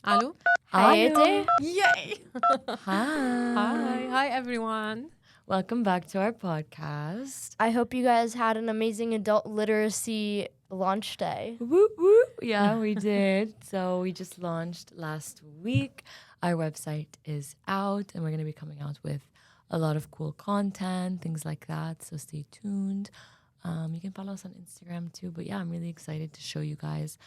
Alo Hayete. Yay! Hi. Hi everyone. Welcome back to our podcast. I hope you guys had an amazing adult literacy launch day. Woo woo. Yeah, we did. So we just launched last week. Our website is out and we're going to be coming out with a lot of cool content, things like that. So stay tuned. You can follow us on Instagram too. But yeah, I'm really excited to show you guys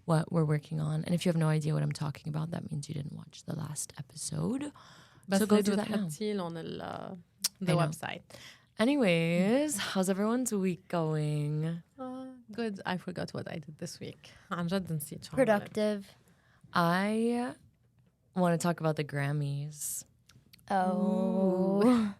what we're working on. And if you have no idea what I'm talking about, that means you didn't watch the last episode. بس So go do لازم that now. تحطي لهم the I know. website. Anyways, how's everyone's week going? Good. I forgot what I did this week. عن جد نسيت شو عملت. Productive. I want to talk about the Grammys. Oh.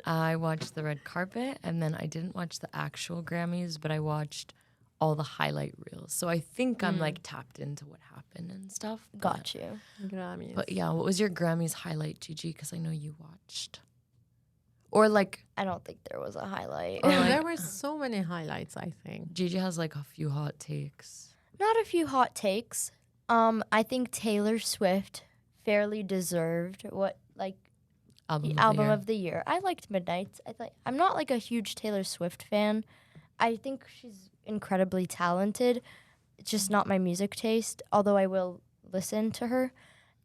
I watched the red carpet and then I didn't watch the actual Grammys, but I watched all the highlight reels. So I think I'm like tapped into what happened and stuff. Got you. Grammys. But yeah, what was your Grammys highlight, Gigi? Because I know you watched. Or like, I don't think there was a highlight. Or like- there were so many highlights, I think. Gigi has like a few hot takes. Not a few hot takes. I think Taylor Swift fairly deserved Album the album of the year. I liked Midnights. I'm not like a huge Taylor Swift fan. I think she's incredibly talented. It's just not my music taste, although I will listen to her.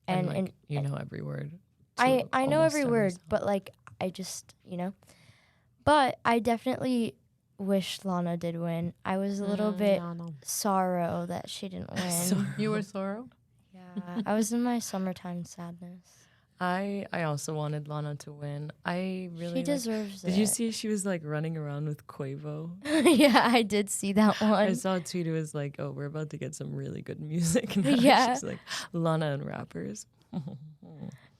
And you know every word. I know almost every word, song. but like I just, But I definitely wish Lana did win. I was a little bit Yeah, no. sorrow that she didn't win. You were sorrow? Yeah, I was in my summertime sadness. I also wanted Lana to win. I really She deserves it. Did you see she was like running around with Quavo? Yeah, I did see that one. I saw a tweet. It was like, "Oh, we're about to get some really good music." Now. Yeah. She's like Lana and rappers.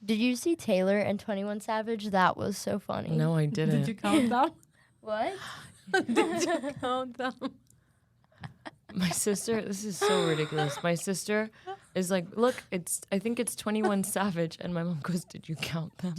Did you see Taylor and 21 Savage? That was so funny. No, I didn't. Did you count them? What? Did you count them? My sister, this is so ridiculous. My sister is like, "Look, I think it's 21 Savage," and my mom goes, "Did you count them?"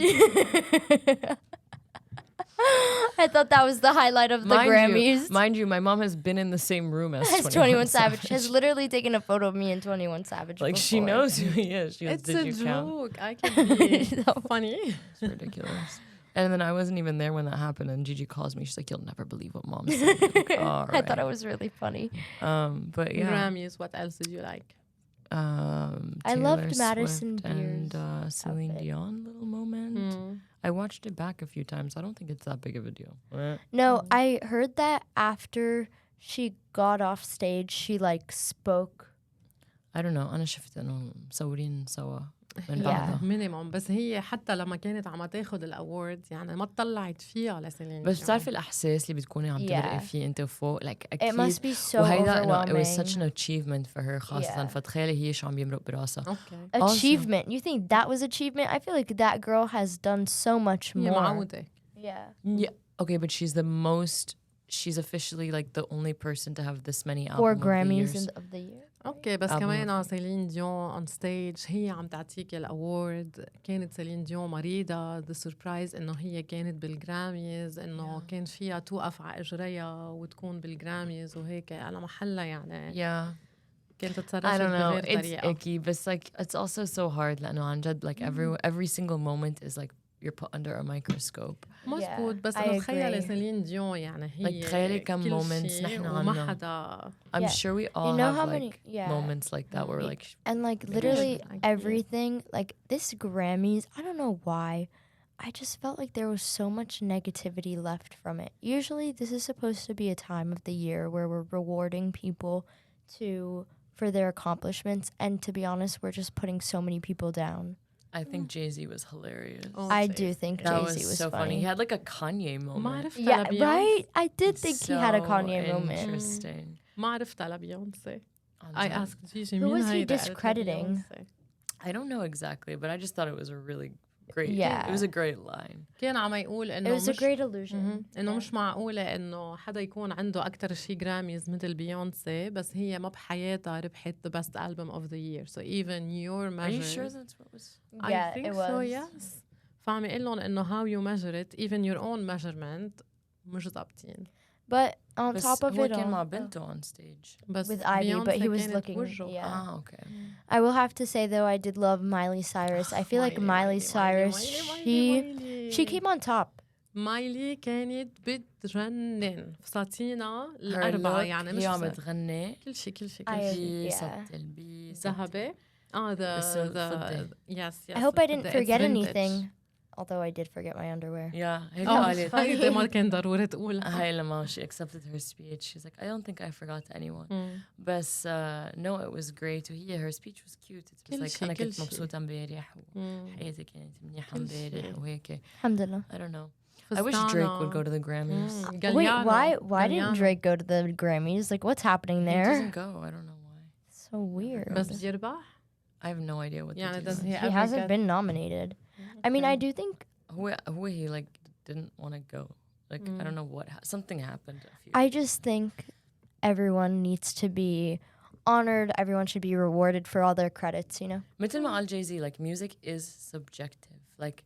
I thought that was the highlight of the Grammys. Mind you, my mom has been in the same room as 21 Savage has literally taken a photo of me and 21 Savage. Like she before. knows who he is. She goes, It's "Did a you count?" joke. I can be funny. It's ridiculous. And then I wasn't even there when that happened. And Gigi calls me. She's like, "You'll never believe what mom said." Like, all I thought right. it was really funny. But yeah. Grammys, what else did you like? I loved Taylor Madison Swift and Beer's Celine outfit. Dion little moment. I watched it back a few times. I don't think it's that big of a deal. No, I heard that after she got off stage, she like spoke. I don't know. أنا شفت إنه مصورين سوا من Yeah. بعضها. مينيموم بس هي حتى لما كانت عم تاخد الأورد يعني ما طلعت فيها لسيلين بس بتعرفي الإحساس اللي بتكوني عم تمرقي Yeah. فيه أنت فوق like It أكيد. must be so وهيدا إنه it was overwhelming. such an achievement for her خاصة Yeah. فتخيلي هي شو عم يمرق براسها. اوكي Achievement. You think that was achievement? I feel like that girl has done so much هي more. معودة Yeah. Yeah. Okay, but she's officially like the only person to have this many album 4 of the Grammys years. of the year. اوكي بس Album كمان سيلين ديون اون ستيج هي عم تعطيك الاورد كانت سيلين ديون مريضة ذا سربرايز انه هي كانت بالجراميز انه كان فيها توقف على اجريها وتكون بالجراميز وهيك على محلها يعني Yeah. كانت تتصرف I don't know. بغير It's طريقة icky, but it's like it's also so hard. لأنه عن جد like every single moment is like you're put under a microscope. مزبوط بس I انه تخيلي agree. سيلين ديون يعني هي Like تخيلي كم كل moments شي نحن وما عنا. حدا I'm Yeah. sure we all know have how like many- yeah. moments like that where like And like Maybe literally I should, like, everything, like this Grammys, I don't know why. I just felt like there was so much negativity left from it. Usually this is supposed to be a time of the year where we're rewarding people for their accomplishments, and to be honest, we're just putting so many people down. I think Jay-Z was hilarious. Oh, I Jay-Z. do think That Jay-Z was was so funny. funny. He had like a Kanye ما moment. عرفت Yeah, لبيونسي right? I did think he had a So Kanye moment. Interesting. ما عرفتها لبيونسي عن I جد. asked Gigi Who مين was he هيدا؟ قالت لي discrediting? بيونسي. I don't know exactly, but I just thought it was a really great. Yeah. It was a great line. كان عم يقول It انه was a مش great illusion. انه Yeah. مش معقولة انه حدا يكون عنده اكتر شي جراميز مثل بيونسي بس هي ما بحياتها ربحت the best album of the year so even your Are you measure sure that's what was? I Yeah, think it so was. yes فعم يقول لهم انه how you measure it even your own measurement مش ضابطين But on بس top of هو it كان مع all, بنته on stage. بس with Ivy, but he was كانت looking. وجهه. Yeah. Okay. I will have to say though, I did love Miley Cyrus. I feel like Miley Cyrus, she came on top. مايلي كانت بتجنن فساتينا Her الأربعة look يعني هي مش عم فساتين. بتغني كل شيء كل شيء I كل شيء agree. بيس Yeah. البيس ذهبي the yes I hope I didn't it's forget vintage. anything. Although I did forget my underwear. Yeah هيك اه قالت هيدي ما كان ضروري تقولها. هاي لما she accepted her speech she's like I don't think I forgot anyone بس no it was great وهي her speech was cute it was كل like شي، أنا كل كنت شي. مبسوطة امبارح وحياتي كانت منيحة كل شي. امبارح وهيك Alhamdulillah. I don't know I wish Drake would go to the Grammys Wait, why didn't Drake go to the Grammys? Like, what's happening he there? doesn't go I don't know why So weird. بس بيربح I have no idea what يعني they do does he He ever hasn't get been nominated. I mean, I do think who he like didn't want to go like I don't know what something happened a few I just think everyone needs to be honored. Everyone should be rewarded for all their credits, you know? مثل ما قال Jay-Z like music is subjective like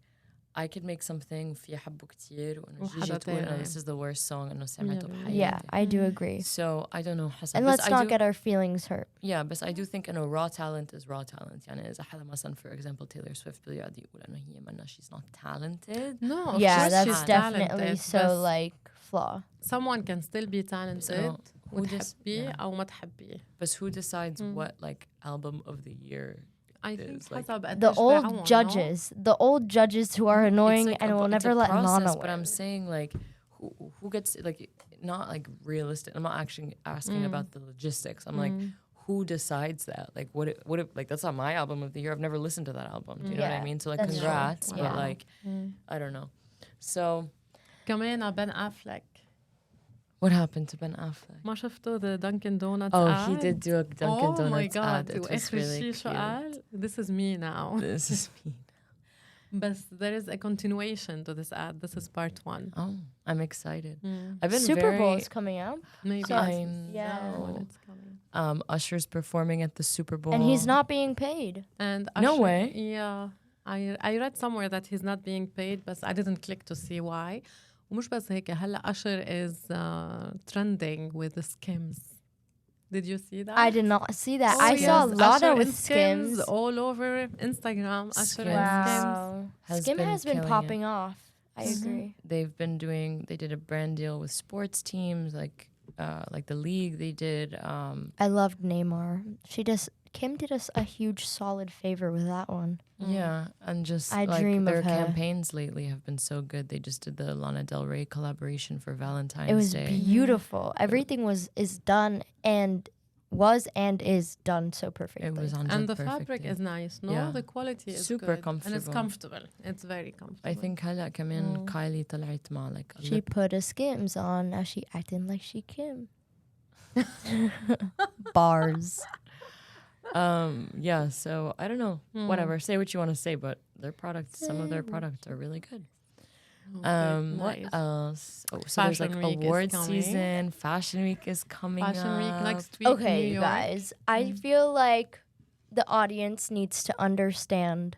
I could make something في حبه كتير وإنه جيجي تقول إنه this is the worst song إنه سمعته بحياتي. Yeah, I do agree. So I don't know حسب. And بس let's I not do, get our feelings hurt. Yeah, بس I do think إنه raw talent is raw talent. يعني إذا حدا مثلا for example Taylor Swift بيقعد يقول إنه هي منا she's not talented. no of Yeah, course that's she's definitely talented, so بس like flaw. someone can still be talented وتحبيه yeah. أو ما تحبيه. But who decides what like album of the year I think is, like, حسب The قديش old باعوهم, judges, the old judges who are annoying It's like and will it's never a let process, Nana but win. I'm saying like who gets like not like realistic. I'm not actually asking about the logistics. I'm like who decides that? Like what if like that's not my album of the year. I've never listened to that album. Do you know what I Yeah, mean? So like that's true. congrats, but Yeah. like I don't know. So كمان Ben Affleck what happened to Ben Affleck? ما شفتوا the Dunkin' Donuts Oh, ad? he did do a Dunkin' Oh my Donuts God. ad. It was وآخر really شي cute. شو قال this is me now. This is me. But there is a continuation to this ad. This is part 1. Oh, I'm excited. I've been Super Bowl very is coming out. Maybe So- I Yeah. know. when it's coming. Usher's performing at the Super Bowl. And he's not being paid. And No Usher, way. Yeah. I read somewhere that he's not being paid, but I didn't click to see why. ومش بس هيك هلا Usher is trending with the Skims. Did you see that? I did not see that. Oh, I saw a yes. lot Usher of with and Skims. all over Instagram. Usher Skims. and Skims. Wow. has Skim been has been killing popping off. I agree. They did a brand deal with sports teams like the league. They did I loved Neymar. Kim did us a huge solid favor with that one. yeah, and just I like dream of their her. campaigns lately have been so good. They just did the Lana Del Rey collaboration for Valentine's It was Day. beautiful. Everything is done and is done so perfectly. It was on And the perfectly. fabric is nice. No, Yeah. the quality is Super good. comfortable. And it's comfortable. It's very comfortable. I think هلا كمان Kylie طلعت مع like a She lip. put a Skims on. Now she acting like she Kim. Bars. Yeah, so I don't know. Whatever. Say what you want to say, but their products, some of their products are really good. What nice. else? Oh, so Fashion there's like Week is award coming. season. Fashion Week is coming Fashion up. Week next week. Okay, New you York. guys. I feel like the audience needs to understand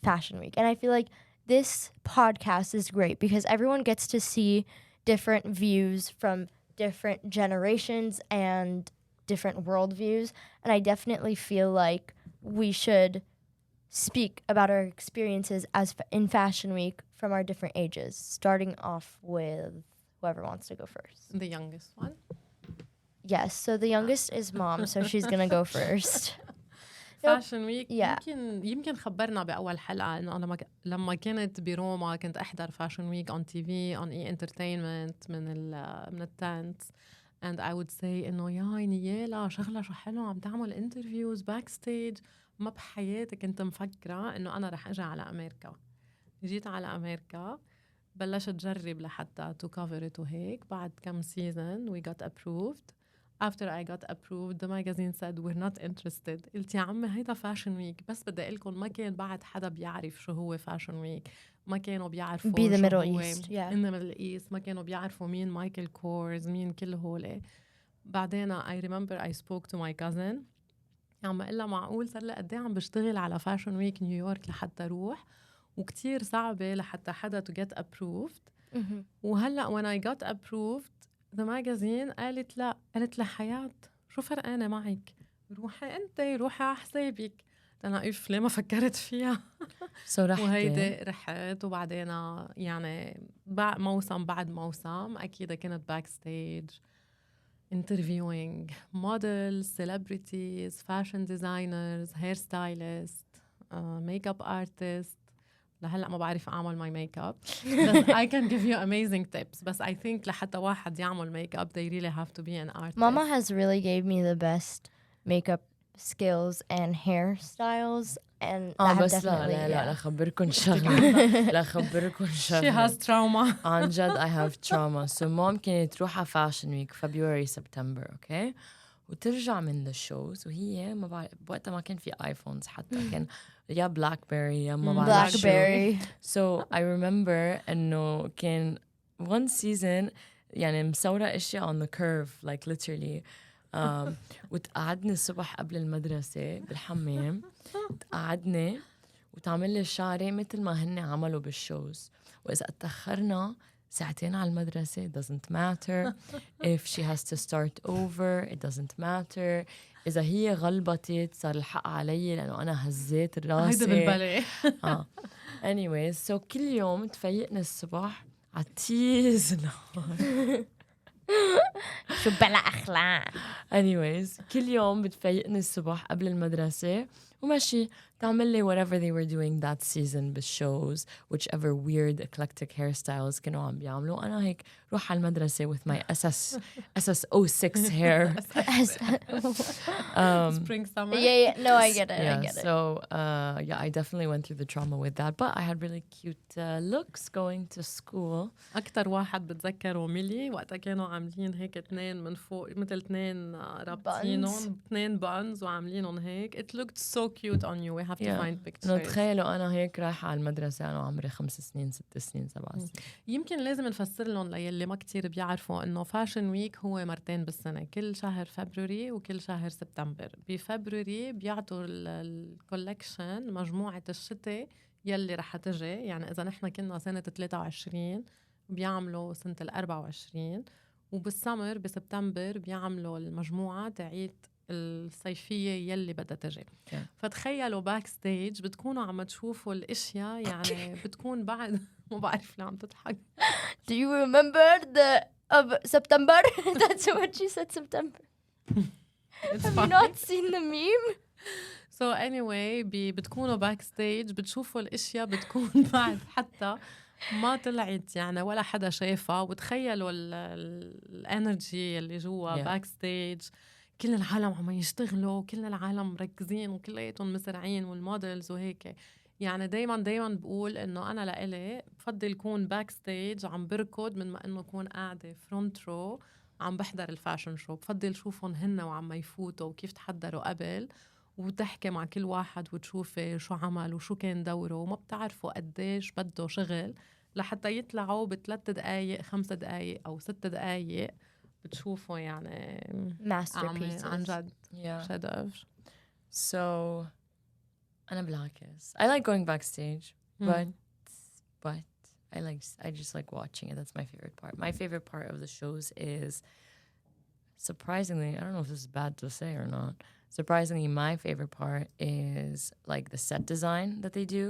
Fashion Week. And I feel like this podcast is great because everyone gets to see different views from different generations and different worldviews. And I definitely feel like we should speak about our experiences in Fashion Week from our different ages, starting off with whoever wants to go first. The youngest one. Yes, so the youngest is mom, so she's gonna go first. فاشن ويك Yeah. يمكن خبرنا باول حلقه انه انا لما كنت بروما كنت احضر فاشن ويك on TV on entertainment من التنت and I would say انه يا نيالا شغله شو حلو عم تعمل انترفيوز باك ستيج ما بحياتي كنت مفكره انه انا رح اجي على امريكا. جيت على امريكا بلشت جرب لحتى to cover it وهيك بعد كم season we got approved. After I got approved, the magazine said we're not interested. قلت يا عمي هيدا فاشن ويك بس بدي اقول لكم ما كان بعد حدا بيعرف شو هو فاشن ويك ما كانوا بيعرفوا Be the شو Middle هو East, yeah. in the Middle East ما كانوا بيعرفوا مين مايكل كورز مين كل هول بعدين I remember I spoke to my cousin عم قلها معقول صار لها قد ايه عم بشتغل على فاشن ويك نيويورك لحتى اروح وكتير صعبة لحتى حدا to get approved وهلأ when I got approved the magazine قالت لا، قالت لحياة شو فرقانة معك، روحي على حسابك. أنا ليه ما فكرت فيها. وهيدي رحت وبعدين يعني موسم بعد موسم أكيد كنت باك ستيج interviewing models, celebrities, fashion designers, hairstylists, makeup artists. لهلا ما بعرف أعمل my makeup بس I can give you amazing tips. بس I think لحتى واحد يعمل makeup they really have to be an artist. Mama has really gave me the best makeup skills and hairstyles and that have definitely لا خبركن شغلة she has trauma. عن جد I have trauma. So mom كانت تروح على fashion week February September okay وترجع من the shows وهي ما بعرف وقتها ما كان في ايفونز حتى كان يا بلاكبيري يا ما بعرف بلاكبيري. So I remember انه كان one season يعني مصورة اشياء on the curve like literally وتقعدني الصبح قبل المدرسة بالحمام تقعدني وتعمل لي شعري مثل ما هن عملوا بالشوز. وإذا اتأخرنا ساعتين على المدرسة it doesn't matter. If she has to start over it doesn't matter. إذا هي غلبتت صار الحق علي لأنه أنا هزيت الراسي. هيدا بالبالي. anyways so كل يوم تفيقني الصبح عتيز شو بلا أخلاق. anyways كل يوم بتفيقني الصبح قبل المدرسة وماشي تعمل لي whatever they were doing that season بالshows whichever weird eclectic hairstyles كانوا عم بيعملوا. أنا هيك روح على المدرسة with my SS06 hair. Spring summer. Yeah, no, I get it. Yeah, I get it. so yeah, I definitely went through the trauma with that, but I had really cute looks going to school. أكتر واحد بتذكره ميلي وقتها كانوا عاملين هيك اتنين من فوق مثل اتنين رابطينهم اتنين buns وعاملينهم هيك. It looked so cute on you. We have to find pictures. تخيلوا أنا هيك رايحة على المدرسة أنا عمري 5 سنين 6 سنين 7 سنين. يمكن لازم نفسر لهم للي ما كتير بيعرفوا إنه فاشن ويك هو مرتين بالسنة كل شهر فبراير وكل شهر سبتمبر. بفبراير بيعطوا الكولكشن مجموعة الشتاء يلي رح تجي يعني إذا نحن كنا سنة 23 بيعملوا سنة 24 وبالسمر بسبتمبر بيعملوا المجموعة تعيد الصيفية يلي بدها تجي. فتخيلوا باك ستيج بتكونوا عم تشوفوا الاشياء يعني بتكون بعد ما بعرف ليه عم تضحك. Do you remember the of September? That's what she said, September. Have you not seen the meme? So anyway بتكونوا باك ستيج بتشوفوا الاشياء بتكون بعد حتى ما طلعت يعني ولا حدا شايفها. وتخيلوا الانرجي اللي جوا باك ستيج كل العالم عم يشتغلوا كل العالم مركزين وكلياتهم مسرعين والمودلز وهيك. يعني دايما بقول انه انا لإلي بفضل يكون باك ستيج عم بركض من ما انه يكون قاعده فرونت رو عم بحضر الفاشن شو. بفضل شوفهم هن وعم يفوتوا وكيف تحضروا قبل وتحكي مع كل واحد وتشوفي شو عمل وشو كان دوره وما بتعرفوا قديش بده شغل لحتى يطلعوا ب3 دقايق 5 دقايق أو 6 دقايق بتشوفوا يعني masterpieces عن جد yeah. شدف. So أنا بالعكس I like going backstage but I just like watching it. That's my favorite part. My favorite part of the shows is surprisingly, I don't know if this is bad to say or not, surprisingly my favorite part is like the set design that they do,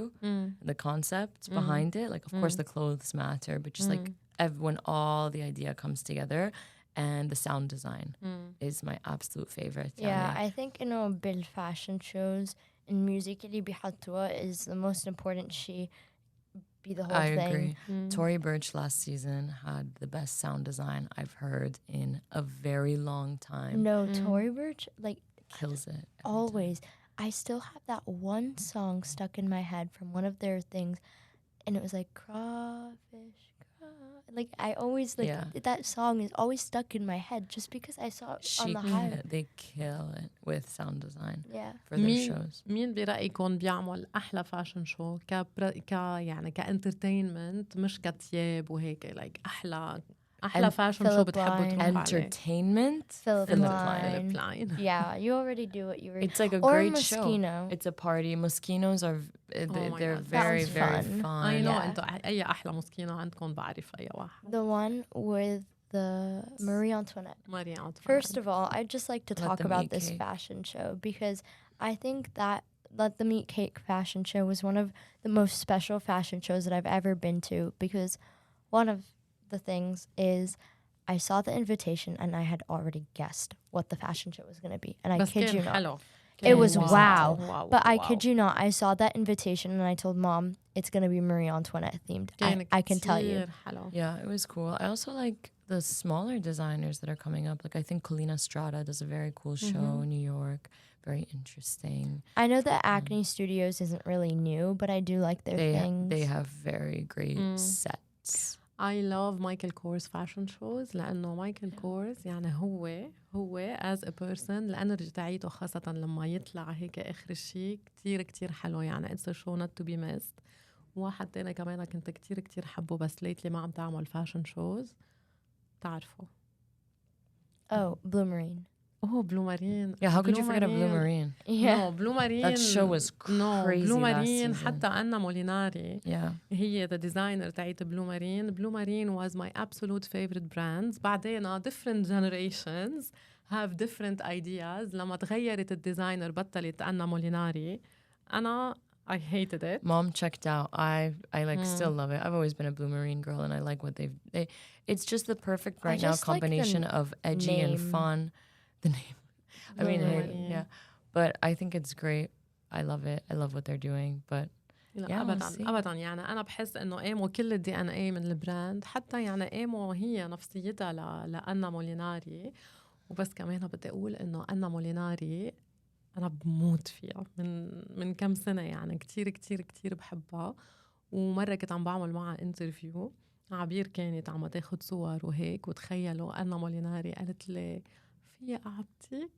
the concept behind it. Like of course the clothes matter, but just like when all the idea comes together. And the sound design is my absolute favorite. Yeah, I think bill fashion shows and music اللي بيحطوها is the most important شيء be the whole thing. I agree. Tory Burch last season had the best sound design I've heard in a very long time. No, Tory Burch like kills it always. I still have that one song stuck in my head from one of their things, and it was like crawfish. Like I always that song is always stuck in my head just because I saw it on the highway. They kill it with sound design for their shows. مين برأيكم بيعمل أحلى فاشن شو يعني كانترتينمنت مش كتياب وهيك like أحلى احلى فاشن شو Philip بتحبوا Line. تروحوا عليه؟ Entertainment. Philip Philip Line. Line. Yeah, you already do what you were. It's like a or great Moschino. show. It's a party. Moschino's are my they're God, very sounds very fun. fun. I know. Yeah. انتوا اي احلى موسكينو عندكم بعرف اي واحد. The one with the Marie Antoinette. ماري أنطوانيت. First of all, I'd just like to Let talk them about eat this cake. fashion show because I think that Let Them Eat Cake fashion show was one of the most special fashion shows that I've ever been to because one of the things is I saw the invitation and I had already guessed what the fashion show was going to be. And I بس kid كان you not. حلو. It was Wow. wow. Wow. But I Wow. kid you not, I saw that invitation and I told Mom it's going to be Marie Antoinette themed. I can tell you. كتير حلو. Yeah, it was cool. I also like the smaller designers that are coming up. Like I think Colina Strada does a very cool show in New York. Very interesting. I know that Acne Studios isn't really new, but I do like their things. They have very great sets. I love Michael Kors fashion shows لأنه مايكل كورز يعني هو as a person الانرجي تاعيته خاصة لما يطلع هيك آخر الشيء كتير كتير حلو يعني it's a show not to be missed. واحد تاني كمان كنت كتير حبه بس lately ما عم تعمل fashion shows تعرفوا. Oh, Blue Marine. Oh, Blue Marine. Yeah, how could you forget of Blue Marine? Yeah. No, Blue Marine. That show was crazy Blue last Marine season. حتى أنا موليناري. Yeah. هي the designer تاعت Blue Marine. Blue Marine was my absolute favorite brands. بعدين different generations have different ideas. لما تغيرت الديزاينر بطلت أنا موليناري. أنا I hated it. Mom checked out. I like still love it. I've always been a Blue Marine girl, and I like what they. It's just the perfect right now just like the combination of edgy and name. fun. The name. I mean, Blue hey, Marine. yeah, but I think it's great. I love it. I love what they're doing. But لا Yeah, ابدا we'll see. ابدا يعني انا بحس انه ايمو كل الدي ان اي من البراند حتى يعني ايمو هي نفسيتها لانا موليناري وبس كمان بدي اقول انه انا موليناري انا بموت فيها من كم سنه يعني كتير بحبها ومره كنت عم بعمل معها انترفيو عبير كانت عم تاخد صور وهيك وتخيلوا انا موليناري قالت لي في اعطيك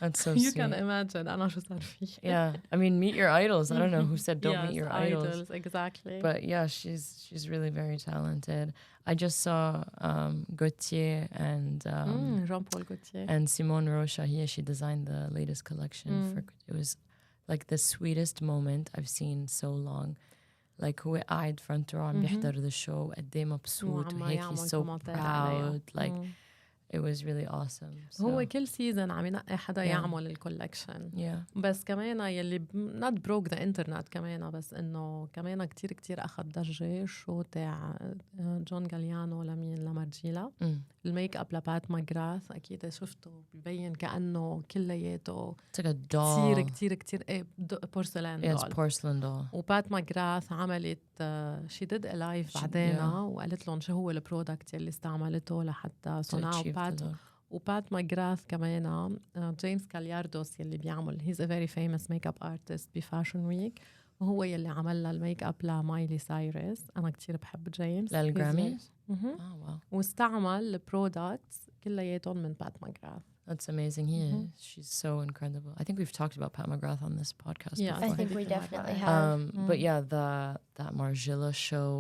that's so you sweet. can imagine أنا شو صار في. Yeah, I mean, meet your idols. I don't know who said don't meet Yes, your idols. exactly. But yeah, she's really very talented. I just saw Gautier and Jean-Paul Gaultier. and Simone Rocha here. She designed the latest collection. It was like the sweetest moment I've seen so long. Like هو قاعد front row عم بيحضر the show قد ايه مبسوط وهيك he's so proud. Like it was really awesome. So, هو كل سيزن عم ينقي حدا يعمل الكولكشن. بس كمان يلي not broke the internet كمان بس انه كمان كتير اخذ ضجه شو تاع جون غاليانو لمارجيلا الميك اب لبات ماجراث اكيد شفته ببين كانه كلياته it's like a doll. كتير ايه بورسلان Yeah, it's porcelain doll. وبات ماجراث عملت she did a live بعدين وقالت لهم شو هو البرودكت اللي استعملته لحتى صنعوا وبات ماجراث كمان جيمس كالياردوس يلي بيعمل he's a very famous makeup artist بفاشن ويك وهو يلي عمل الميك اب لمايلي سايرس انا كتير بحب جيمس للجرامي واو واستعمل البرودكتس كلياتهم من بات ماجراث. That's amazing. She's so incredible. I think we've talked about Pat McGrath on this podcast before. I think we definitely have. But yeah, that Margiela show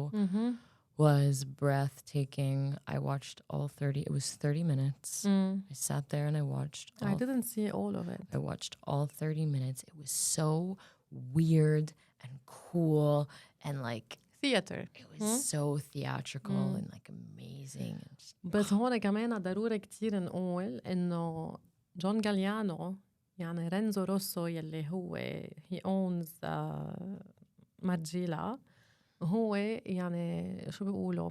was breathtaking. I watched all 30. It was 30 minutes. I sat there and I watched. I didn't see all of it. I watched all 30 minutes. It was so weird and cool and like theater. It was so theatrical and like amazing. بس هون كمان ضروري كتير نقول إنه جون غاليانو يعني رينزو روسو يلي هو he owns مارجيلا هو يعني شو بيقولوا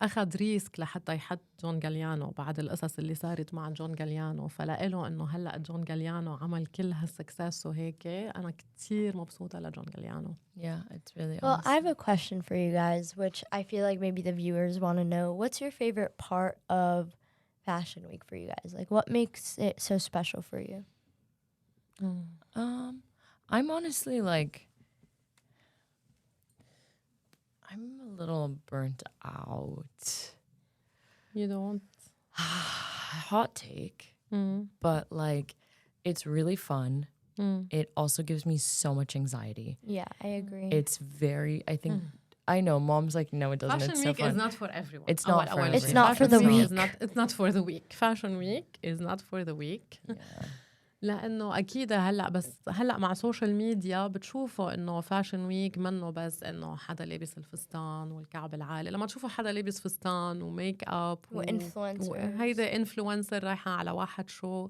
أخذ ريسك لحتى يحط جون غاليانو بعد القصص اللي صارت مع جون غاليانو فلقاله إنه هلأ جون غاليانو عمل كل هالسكسس وهيك أنا كتير مبسوطة لجون غاليانو. Yeah, it's really Well, awesome. I have a question for you guys, which I feel like maybe the viewers want to know. What's your favorite part of Fashion Week for you guys? Like, what makes it so special for you? I'm honestly like, I'm a little burnt out. You don't? Hot take. But like, it's really fun. It also gives me so much anxiety. Yeah, I agree. It's very, I think I know. Mom's like, no, it doesn't. Fashion it's so week fun. is not for everyone. It's not for everyone. It's not for the Fashion week week. It's not for the week. Fashion week is not for the week. Yeah. لأنه أكيد هلأ مع سوشيال ميديا بتشوفوا إنه فاشن ويك منه بس إنه حدا لابس الفستان والكعب العالي. لما تشوفوا حدا لابس فستان وميك اب هيدا انفلونسر رايحة على واحد شو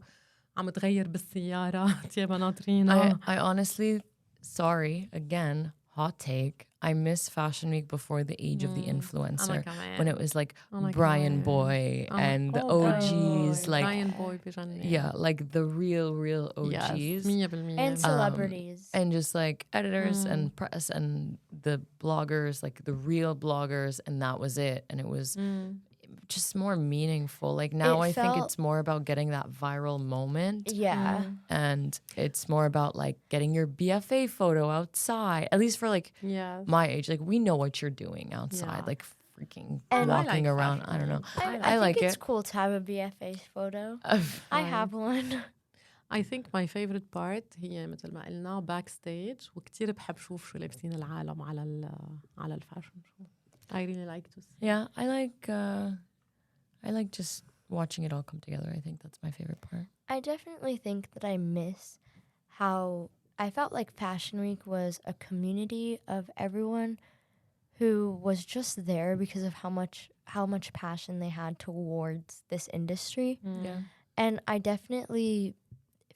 عم تغير بالسيارة تيابا ناطرينها. I honestly, sorry, again, hot take. I miss Fashion Week before the age of the influencer. When it was like Brian Boy and the OGs. Like Brian Boy بجنن. Yeah, like the real OGs. 100%. And celebrities. And just like editors and press and the bloggers, like the real bloggers, and that was it. And it was just more meaningful. Like now I think it's more about getting that viral moment. Yeah. And it's more about like getting your BFA photo outside. At least for like my age. Like we know what you're doing outside. Like freaking walking around. I don't know. I like think it's it. cool to have a BFA photo. I have one. I think my favorite part هي مثل ما قلنا backstage وكتير بحب شوف شو لابسين العالم على الفاشن شو. I really like to see. Yeah, I like just watching it all come together. I think that's my favorite part. I definitely think that I miss how I felt like Fashion Week was a community of everyone who was just there because of how much passion they had towards this industry. Yeah. And I definitely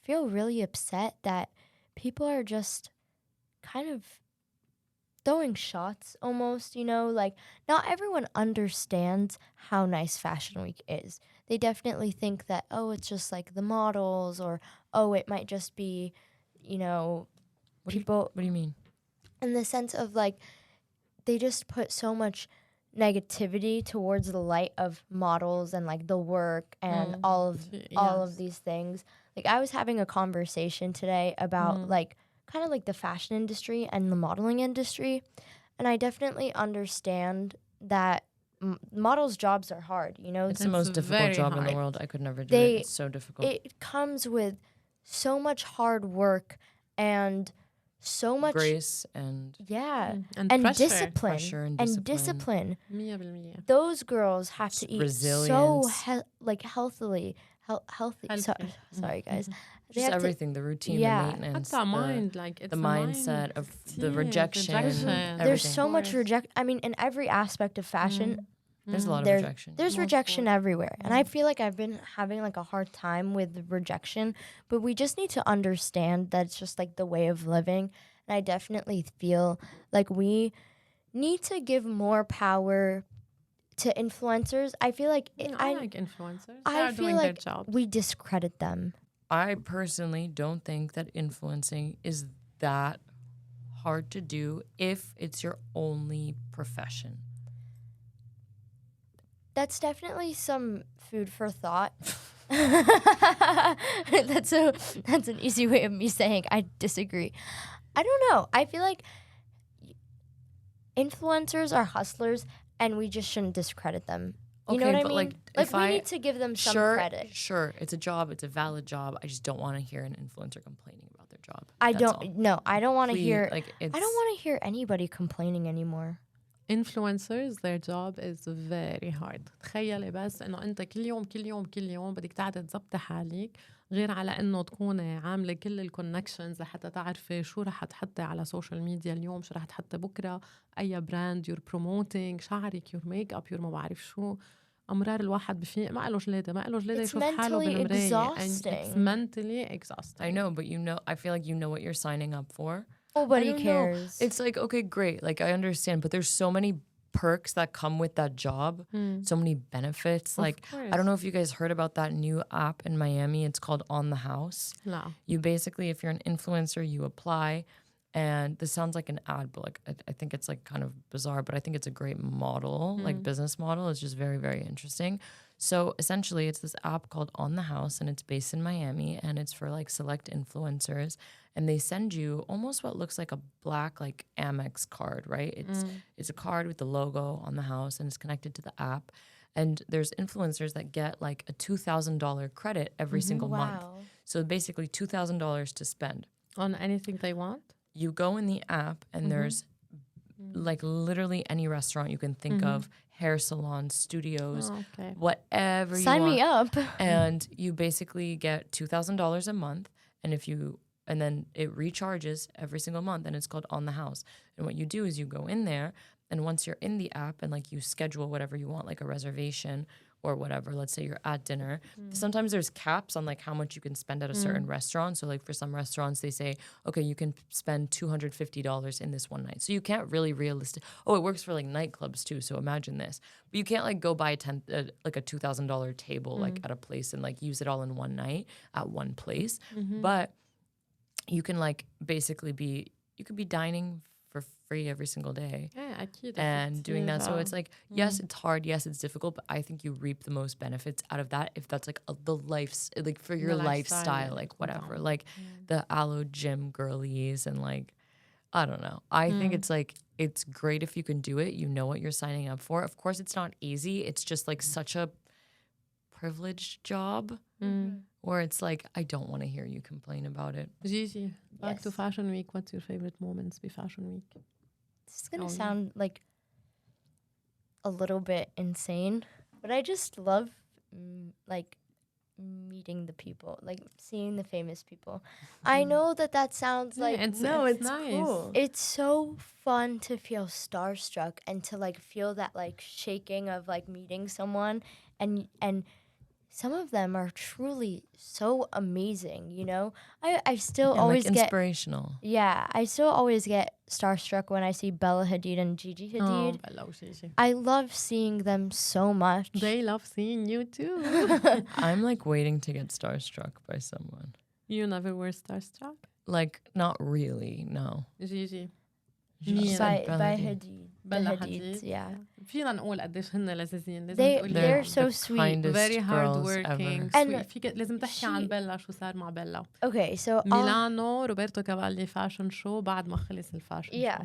feel really upset that people are just kind of throwing shots almost, you know, like not everyone understands how nice Fashion Week is. They definitely think that, oh, it's just like the models, or oh, it might just be, you know, What do you mean? In the sense of like they just put so much negativity towards the light of models and like the work and all of these things. Like I was having a conversation today about like kind of like the fashion industry and the modeling industry, and I definitely understand that models' jobs are hard, you know. It's the most difficult job in the world. I could never do it. It's so difficult. It comes with so much hard work and so much grace and and discipline. And discipline. 100%. Those girls have to eat resilience. so healthy. Sorry guys. Just everything, the routine, the maintenance, the mindset of the rejection. There's so much I mean, in every aspect of fashion, there's a lot of rejection. There's rejection everywhere. And I feel like I've been having like a hard time with rejection, but we just need to understand that it's just like the way of living. And I definitely feel like we need to give more power to influencers. I feel like I like influencers. I feel like we discredit them. I personally don't think that influencing is that hard to do if it's your only profession. That's definitely some food for thought. That's an easy way of me saying I disagree. I don't know. I feel like influencers are hustlers and we just shouldn't discredit them. You know what I mean? Like we need to give them some credit. Sure, it's a job. It's a valid job. I just don't want to hear an influencer complaining about their job. I don't want to hear. Like, I don't want to hear anybody complaining anymore. Influencers, their job is very hard. تخيلي بس إنه أنت كل يوم بدك تعد تزبطي حالك، غير على إنه تكون عاملة كل الكونكشنز لحتى تعرفي شو رح تحطي على سوشيال ميديا اليوم، شو رح تحطي بكرة، أي براند يور بروموتينج، شعرك، يور ميك اب، يور ما بعرف شو. أمرار الواحد بفيق ما له جلادة يشوف حاله بالمراية. It's mentally exhausting. I know, but I feel like you know what you're signing up for. Nobody cares. It's like, okay, great. Like, I understand, but there's so many perks that come with that job. So many benefits. Like, I don't know if you guys heard about that new app in Miami. It's called On the House. No. You basically, if you're an influencer, you apply. And this sounds like an ad, but like, I think it's like kind of bizarre, but I think it's a great model, like business model. It's just very, very interesting. So essentially it's this app called On the House, and it's based in Miami, and it's for like select influencers. And they send you almost what looks like a black like Amex card, right? It's a card with the logo On the House, and it's connected to the app. And there's influencers that get like a $2,000 credit every single month. So basically $2,000 to spend. On anything they want? You go in the app and there's like literally any restaurant you can think of, hair salons, studios, whatever you want. Sign me up. And you basically get $2,000 a month, and then it recharges every single month, and it's called On the House. And what you do is you go in there, and once you're in the app and like you schedule whatever you want, like a reservation or whatever, let's say you're at dinner, sometimes there's caps on like how much you can spend at a certain restaurant. So like for some restaurants, they say, okay, you can spend $250 in this one night. So you can't really it works for like nightclubs too. So imagine this, but you can't like go buy like a $2,000 table like at a place and like use it all in one night at one place. But you can like basically you could be dining for free every single day and doing that. So it's like, yes, it's hard. Yes, it's difficult, but I think you reap the most benefits out of that if that's like like for your lifestyle, like whatever, like the Alo gym girlies and like, I don't know. I think it's like, it's great if you can do it. You know what you're signing up for. Of course, it's not easy. It's just like such a privileged job where it's like, I don't want to hear you complain about it. Gigi, back to Fashion Week. What's your favorite moments be Fashion Week? This is going to sound like a little bit insane, but I just love like meeting the people, like seeing the famous people. I know that sounds like, it's it's nice. Cool. It's so fun to feel starstruck and to like feel that like shaking of like meeting someone and some of them are truly so amazing, you know? I still always like inspirational. I still always get starstruck when I see Bella Hadid and Gigi Hadid. Bella Gigi. I love seeing them so much. They love seeing you too. I'm like waiting to get starstruck by someone. You never were starstruck? Like, not really, no. Gigi. By Hadid. Bella Hadid, yeah. فينا نقول قديش هن لذيذين. They're so sweet. Very hard working. And فيك لازم تحكي عن بيلا شو صار مع بيلا. Okay, so ميلانو روبرتو كافالي فاشن شو بعد ما خلص الفاشن. Yeah.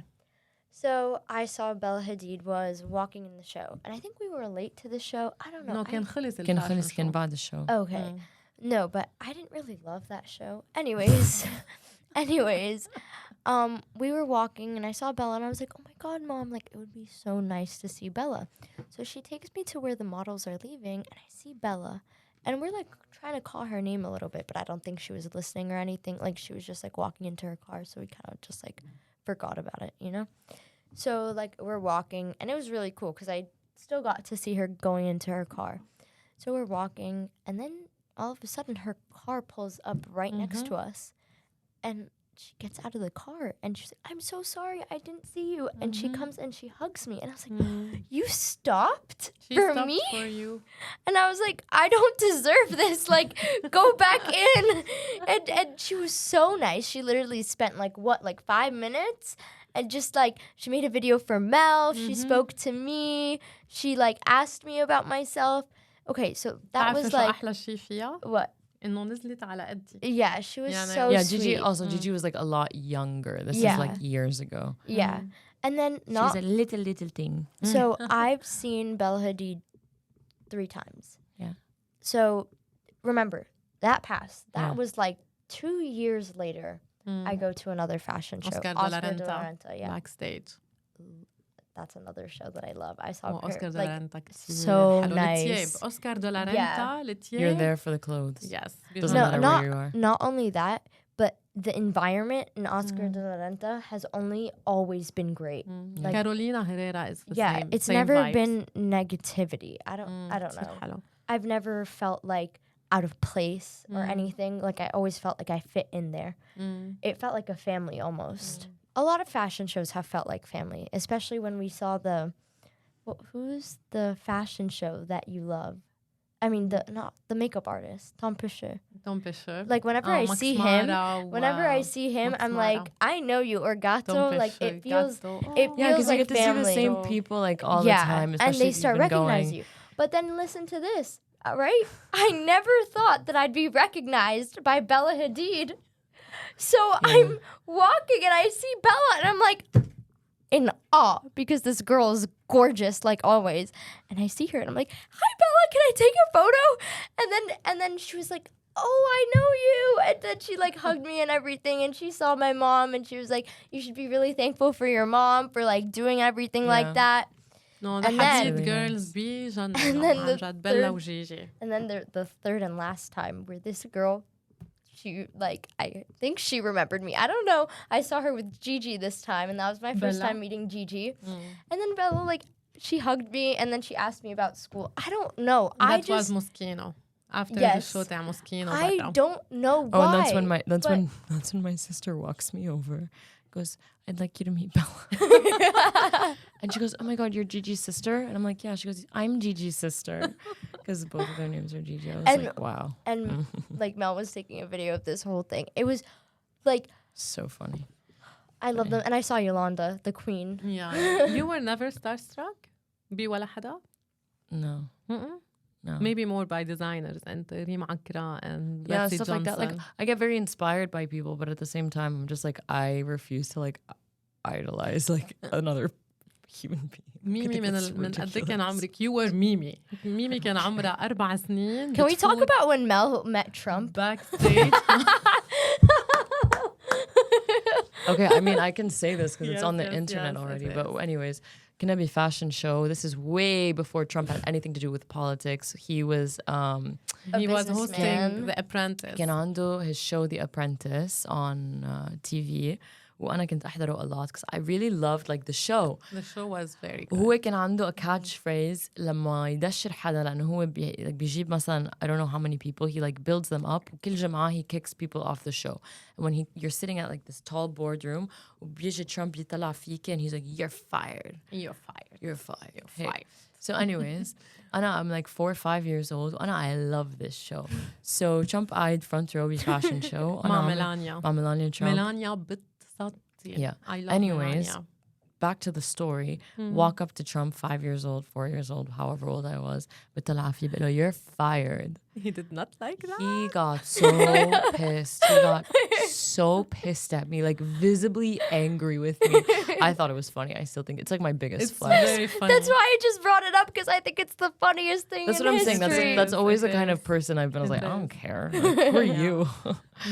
So I saw Bella Hadid was walking in the show, and I think we were late to the show. I don't know. No, كان خلص الفاشن. كان بعد الشو. Okay. No, but I didn't really love that show. Anyways, we were walking and I saw Bella and I was like, oh my God, Mom, like it would be so nice to see Bella. So she takes me to where the models are leaving and I see Bella and we're like trying to call her name a little bit, but I don't think she was listening or anything. Like she was just like walking into her car. So we kind of just like forgot about it, you know? So like we're walking and it was really cool because I still got to see her going into her car. So we're walking and then all of a sudden her car pulls up right next to us and she gets out of the car and she's like, I'm so sorry, I didn't see you. And she comes and she hugs me and I was like, you stopped for me? For you. And I was like, I don't deserve this. Like, go back in. And she was so nice. She literally spent like 5 minutes and just like she made a video for Mel. She spoke to me. She like asked me about myself. Okay, so that was like أحلى شيء فيها what? إنه نزلت على قدي. Yeah, she was so yeah, sweet. Gigi was like a lot younger. This is like years ago. Yeah. And then she's a little thing. So I've seen Bella Hadid 3 times. Yeah. So remember, that passed. That was like 2 years later. I go to another fashion show. Oscar de la Renta. Yeah. Backstage. That's another show that I love. I saw her, Oscar de la Renta so nice. Oscar de la Renta, التياب. You're there for the clothes. Yes. Doesn't matter where you are. Not only that, but the environment in Oscar de la Renta has only always been great. Like, Carolina Herrera is the same. It's same never vibes. been negativity. I don't know. I've never felt like out of place or anything. Like I always felt like I fit in there. It felt like a family almost. A lot of fashion shows have felt like family, especially when we saw who's the fashion show that you love? I mean, not the makeup artist, Tom Pisher. Like whenever I see him, I'm like, I know you, or Gato. Like it feels like because you get to family. see the same people like all the time, and they start recognizing you. But then listen to this, right? I never thought that I'd be recognized by Bella Hadid. So I'm walking and I see Bella and I'm like in awe because this girl is gorgeous like always. And I see her and I'm like, hi Bella, can I take a photo? And then she was like, oh, I know you. And then she like hugged me and everything. And she saw my mom and she was like, you should be really thankful for your mom for like doing everything like that. No, the حديد girls بيجننوا عن جد بلا وجيجي. And then the third and last time where this girl, she like, I think she remembered me. I don't know. I saw her with Gigi this time, and that was my first time meeting Gigi. And then Bella, like, she hugged me, and then she asked me about school. I don't know. That was Moschino. After the show, Moschino. I don't know why. Oh, and that's when my sister walks me over. Goes, I'd like you to meet Bella. And she goes, oh my God, you're Gigi's sister? And I'm like, yeah. She goes, I'm Gigi's sister. Because both of their names are Gigi. I was like, wow. And like Mel was taking a video of this whole thing. It was like so funny. I love them. And I saw Yolanda, the queen. Yeah. You were never starstruck? بي ولا حدا? No. No. Maybe more by designers and Rima Akra and yeah, Betsy stuff Johnson. like that. Like I get very inspired by people, but at the same time, I'm just like I refuse to like idolize like another human being. ميمي من قد كان عمرك؟ You were Mimi. ميمي كان عمرها 4 سنين. Can we talk about when Mel met Trump? Backstage. Okay, I mean I can say this because it's on the internet already. But anyways, Kanabi fashion show. This is way before Trump had anything to do with politics. He was hosting The Apprentice. كان عنده his show The Apprentice on TV. وأنا كنت أحضره a lot because I really loved like the show. The show was very good. هو كان عنده a catchphrase لما يدشر حدا لأنه هو بيجيب مثلا I don't know how many people, he like builds them up وكل جمعة he kicks people off the show. And when you're sitting at like this tall boardroom وبيجي Trump يطلع فيك and he's like you're fired. You're fired. You're fired. You're fired. So anyways, I'm like 4 or 5 years old. I love this show. So Trump eyed front row fashion show. مع Melania Trump. Melania Yeah. I love Anyways, Melania. Back to the story. Walk up to Trump, 5 years old, 4 years old, however old I was. You're fired. He did not like that. He got so pissed. He got so pissed at me, like visibly angry with me. I thought it was funny. I still think it's like my biggest flex. Very funny. That's why I just brought it up because I think it's the funniest thing. That's in what I'm history. saying. That's always the kind of person I've been. I was like, I don't care. Like, who are you?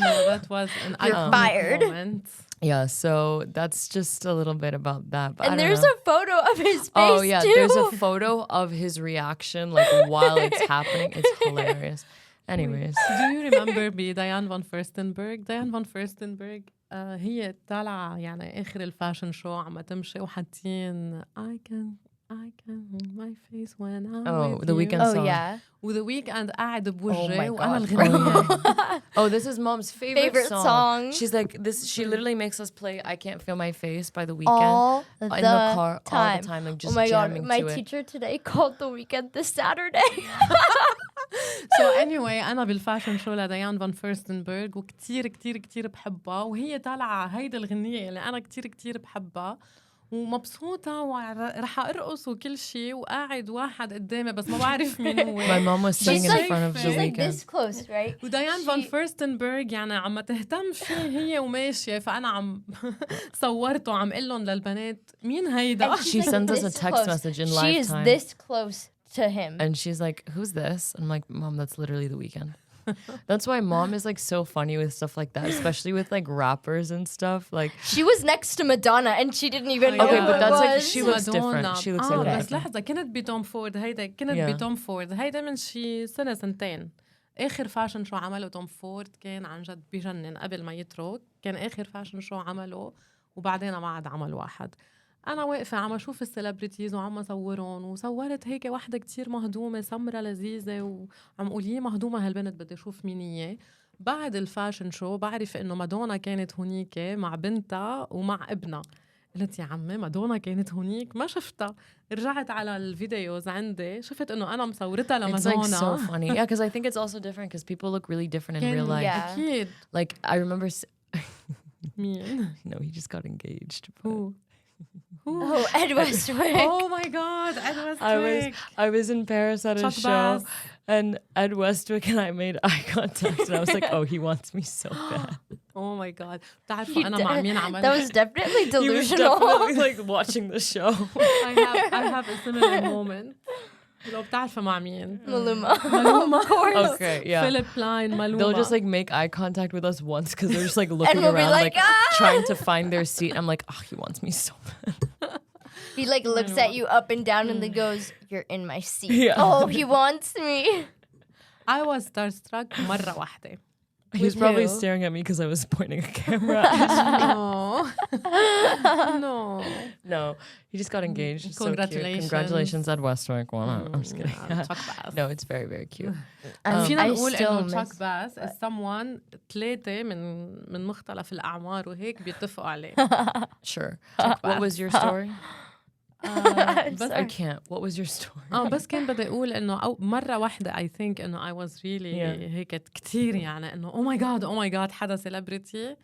No, that was an fired moment. Yeah, so that's just a little bit about that. But and there's a photo of his face. Oh yeah, too. there's a photo of his reaction like while it's happening. It's hilarious. Anyways, do you remember Diane von Furstenberg? Diane von Furstenberg هي طالعة يعني آخر الفاشن شو عم تمشي وحاطين I can hold my face when I'm with the you. Weekend song. Oh yeah. وذا ويكند قاعد بوجهي Oh وأنا الغنية. Oh, this is Mom's favorite song. She's like this. She literally makes us play "I Can't Feel My Face" by The Weeknd All in the the car time. all the time, like just oh my jamming God, my to teacher today called The Weeknd this Saturday. So anyway أنا بالفاشن شو لديان فان فيرستنبرغ وكتير كتير كتير بحبها وهي طالعة هيدا الغنية اللي أنا كتير كتير بحبها ومبسوطة ورح أرقص وكل شيء وقاعد واحد قدامي بس ما بعرف مين هو. My mom was singing in front of The She's like Weeknd. this close, right? وديان فان فيرستنبرغ يعني عم تهتم فيه هي وماشية فأنا عم صورته عم قلن للبنات مين هيدا. And She she's sends us a this text close. message in She lifetime. is this close to him. And she's like, who's this? And I'm like, Mom, that's literally The Weeknd. That's why Mom is like so funny with stuff like that, especially with like rappers and stuff. Like She was next to Madonna and she didn't even know okay, who but it that's was. like she looks different. She looks like بس that. لحظة كنت بتوم فورد هيدا كنت بتوم فورد هيدا من شي سنة سنتين. آخر فاشن شو عمله توم فورد كان عن جد بجنن قبل ما يترك كان آخر فاشن شو عمله وبعدين ما عاد عمل واحد. أنا واقفة عم أشوف السيلبريتيز وعم أصورهم وصورت هيك واحدة كتير مهضومة سمرة لذيذة وعم قولي مهضومة هالبنت بدي أشوف مين هي. بعد الفاشن شو بعرف إنه مادونا كانت هونيك مع بنتها ومع ابنها. قلت يا عمي مادونا كانت هونيك ما شفتها. رجعت على الفيديوز عندي شفت إنه أنا مصورتها لمادونا. It's like so funny. Yeah, because I think it's also different because people look really different in real life. Yeah. أكيد. Like I remember. مين؟ No, he just got engaged. Who? Oh, Ed Westwick. Oh my God, Ed Westwick. I was in Paris at a show, and Ed Westwick and I made eye contact, and I was like, "Oh, he wants me so bad." Oh my God. بتعرفوا أنا مع مين عمل؟ That was definitely He was delusional. definitely like watching the show. I have a similar moment. لو بتعرفوا مع مين Maluma. Okay, yeah. فيليب لاين مالوما They'll just like make eye contact with us once because they're just like looking we'll be around, like, trying to find their seat. I'm like, oh, he wants me so bad. He like looks at you up and down and then goes, "You're in my seat." Yeah. Oh, he wants me. I was starstruck مرة واحدة. He was probably who? staring at me because I was pointing a camera. No. No. No, he just got engaged. So cute. Congratulations. Congratulations at Westwick. Well, I'm just kidding. Chuck Bass. No, it's very, very cute. فينا I نقول still إنه miss- تشاك باس is someone 3 من مختلف الأعمار وهيك بيتفقوا عليه. Sure. Chuck What Bass. was your story? بس I can't. What was your story? بس كان بدي اقول انه مرة واحدة I think انه I was really هيك كتير يعني انه oh my god حدا سيلبرتي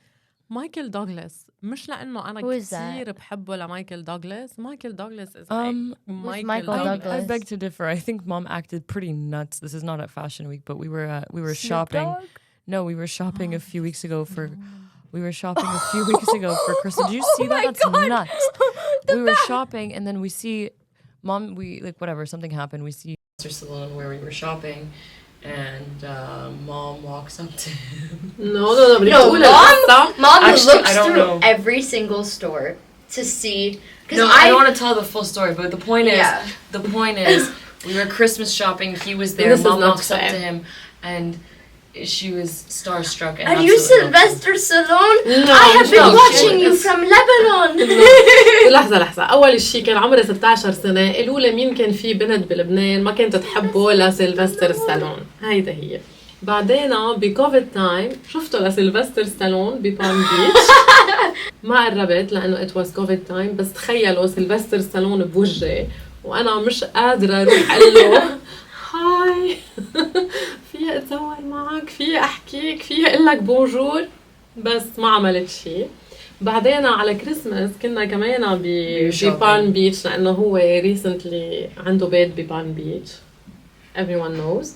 مايكل دوغلاس مش لانه انا Who is كتير بحبه لمايكل دوغلاس مايكل دوغلاس is Michael Michael Douglas? I beg to differ. I think Mom acted pretty nuts. This is not at Fashion Week, but we were shopping. No, we were shopping a few weeks ago for. We were shopping a few weeks ago for Christmas. Did you see that? That's nuts. We were shopping and then we see Mom. We like whatever. Something happened. We see Mr. Salon where we were shopping, and Mom walks up to him. No, Mom Actually, looks I don't through know. every single store to see. No, I don't want to tell the full story, but the point is, Yeah. the point is, we were Christmas shopping. He was there. This is Mom not walks up fair. to him, and she was starstruck. And Are you absolutely loved him. Sylvester Stallone? No, I have been no, watching you it's- from Lebanon. لحظة أول شيء كان عمري 16 سنة قالوا لي مين كان في بنت بلبنان ما كنت تحبه لسيلفستر ستالون هيدا هي بعدين بكوفيد تايم شفته لسيلفستر ستالون ببالم بيتش ما قربت لأنه it was كوفيد تايم بس تخيلوا سيلفستر ستالون بوجهي وأنا مش قادرة أروح أقول له هاي في أتصور معك في أحكيك في أقول لك بونجور بس ما عملت شيء بعدين على كريسماس كنا كمان ببالم بيتش لأنه هو ريسنتلي عنده بيت ببالم بيتش everyone knows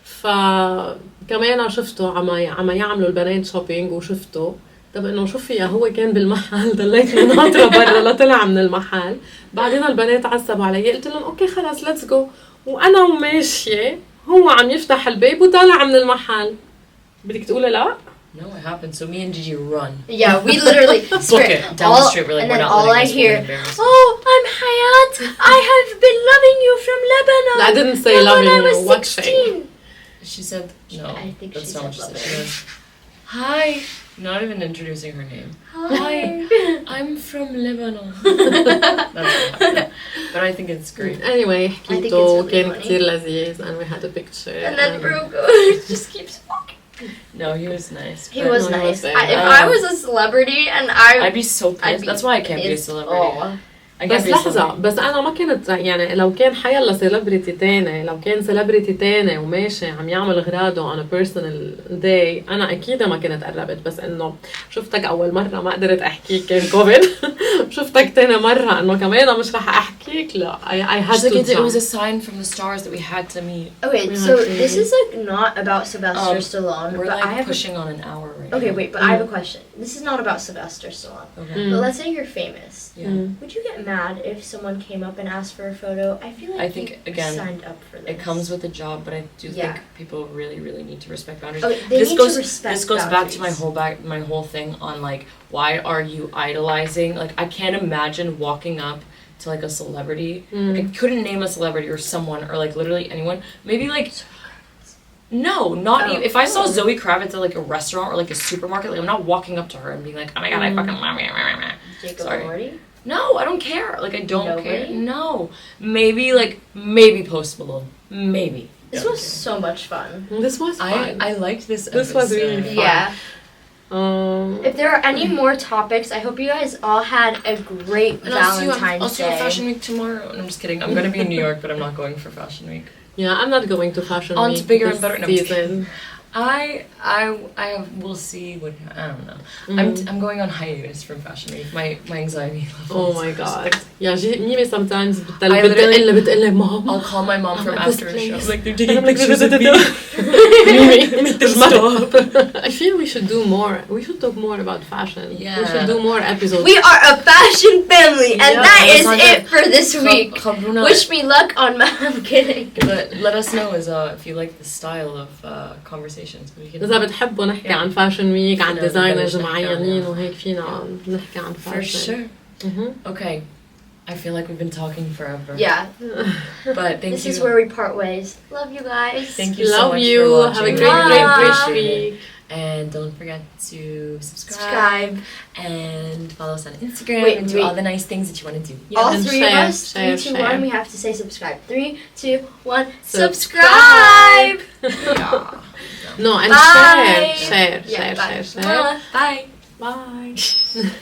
فكمان شفته عم يعملوا البنات شوبينج وشفته طب انه شو فيها هو كان بالمحل ضليتني ناطره برا لطلع من المحل بعدين البنات عصبوا علي قلت لهم اوكي خلاص ليتس جو وانا وماشيه هو عم يفتح الباب وطالع من المحل بدك تقولي لا No, it happened. So me and Gigi run. Yeah, we literally Book it down the street. We're like, and we're then not all letting I this hear, woman embarrass us. "Oh, I'm Hayat. I have been loving you from Lebanon." I didn't say From loving when I was you. What 16. She said, no, I think that's she not what said she said. loving. She goes, hi. Not even introducing her name. Hi. I'm from Lebanon. That's what happened. But I think it's great. anyway I think it's حكيته really كان funny. كتير لذيذ and we had a picture And then Rugo just keeps walking. No, he was nice. He but was No, he nice. was very If nice. I was a celebrity and I'd be so pissed. That's why I can't be a celebrity. Oh. I can't بس be a لحظة celebrity. بس أنا ما كنت يعني لو كان حيلا سيلبرتي تاني لو كان سيلبرتي تاني وماشي عم يعمل غراضه on a personal day أنا أكيد ما كنت قربت بس إنه شفتك أول مرة ما قدرت أحكيك كان كوفيد شفتك تاني مرة إنه كمان مش رح أحكيك لا I had She's like, to it was a jump. sign from the stars that we had to meet. Okay, We so have to- this is like not about Sylvester Stallone, We're but like I have pushing on an hour right Okay, now. wait, but I have a question. This is not about Sylvester Stallone. Okay. But let's say you're famous. Yeah. Would you get mad if someone came up and asked for a photo? I feel like I think, you again, signed up for this. It comes with the job, but I do Yeah. think people really, really need to respect boundaries. Okay, they this need goes, to respect This goes back to boundaries. my whole thing on like, why are you idolizing? Like, I can't imagine walking up to like a celebrity. Like, I couldn't name a celebrity or someone or like literally anyone. Maybe like. No, not even. If I saw Zoe Kravitz at like a restaurant or like a supermarket, like I'm not walking up to her and being like, "Oh my god, I fucking love you." Jacob Sorry. Elordi? No, I don't care. Like I don't care. Nobody? No, maybe Post Malone. Maybe. This was so much fun. This was fun. I liked this. This was really episode. fun. Yeah. Um, If there are any more topics, I hope you guys all had a great And I'll see you Valentine's at Day. Fashion Week tomorrow. And I'm just kidding. I'm gonna be in New York, but I'm not going for Fashion Week. yeah, I'm not going to Fashion On Week to bigger this and better. No, I'm just season. I will see what I don't know. I'm going on hiatus from Fashion Week. My anxiety level. Oh my god. Yeah, Mimi sometimes I literally- بتقلي ماما. I'll call my mom from at this after a show. place. Like they're And taking I'm like, pictures of me. Mimi, stop. I feel we should do more. We should talk more about fashion. Yeah. We should do more episodes. We are a fashion family, and Yeah. that is it for this week. خبرونا. Wish me luck on my. I'm kidding. Let us know if you like the style of conversations. We can إذا بتحبوا نحكي عن فاشن ويك عن فينا ديزاينرز نبلش نحكي معينين عنها. وهيك فينا نحكي عن for فاشن. sure. Okay, I feel like we've been talking forever. Yeah. But thank This you. is where we part ways. Love you guys. Thank you so Love much you. for watching. Have a We great, really great appreciate it. week. And don't forget to subscribe and follow us on Instagram Wait, and do all the nice things that you want to do. All and three share, of us. share, 3, 2, share. 1. We have to say subscribe. 3, 2, 1. Subscribe. Subscribe. No, and Bye. share. Yeah, bye. Share. Bye. Bye.